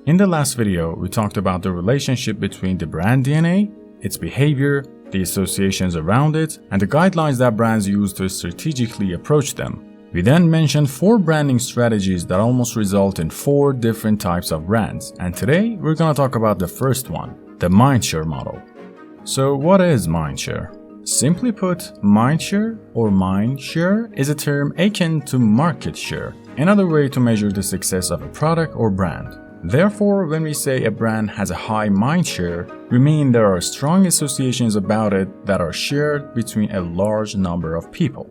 In the last video, we talked about the relationship between the brand DNA, its behavior, the associations around it, and the guidelines that brands use to strategically approach them. We then mentioned 4 branding strategies that almost result in 4 different types of brands, and today we're going to talk about the first one, the Mindshare model. So what is Mindshare? Simply put, Mindshare or Mindshare is a term akin to market share, another way to measure the success of a product or brand. Therefore, when we say a brand has a high mindshare, we mean there are strong associations about it that are shared between a large number of people.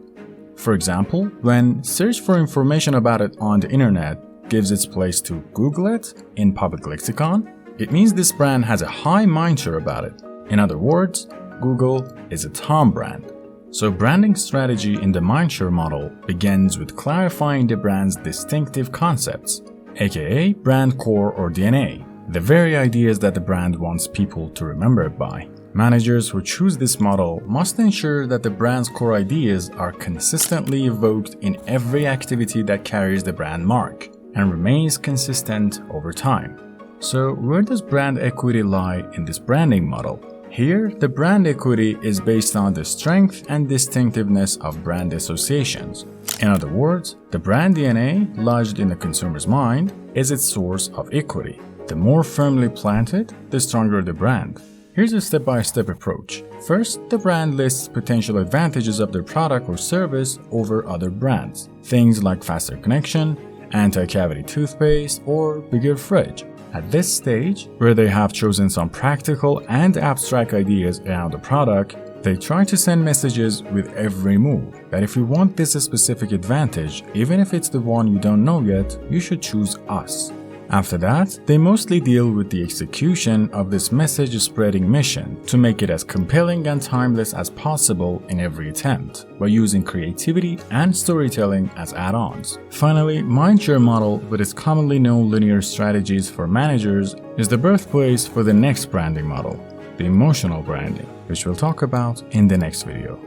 For example, when search for information about it on the internet gives its place to Google it in public lexicon, it means this brand has a high mindshare about it. In other words, Google is a T.O.M brand. So branding strategy in the Mindshare model begins with clarifying the brand's distinctive concepts, aka brand core or DNA, the very ideas that the brand wants people to remember it by. Managers who choose this model must ensure that the brand's core ideas are consistently evoked in every activity that carries the brand mark and remains consistent over time. So where does brand equity lie in this branding model? Here, the brand equity is based on the strength and distinctiveness of brand associations. In other words, the brand DNA lodged in the consumer's mind is its source of equity. The more firmly planted, the stronger the brand. Here's a step-by-step approach. First, the brand lists potential advantages of their product or service over other brands. Things like faster connection, anti-cavity toothpaste, or bigger fridge. At this stage, where they have chosen some practical and abstract ideas around the product, they try to send messages with every move that if you want this specific advantage, even if it's the one you don't know yet, you should choose us. After that, they mostly deal with the execution of this message-spreading mission to make it as compelling and timeless as possible in every attempt, by using creativity and storytelling as add-ons. Finally, Mindshare model, with its commonly known linear strategies for managers, is the birthplace for the next branding model, the emotional branding, which we'll talk about in the next video.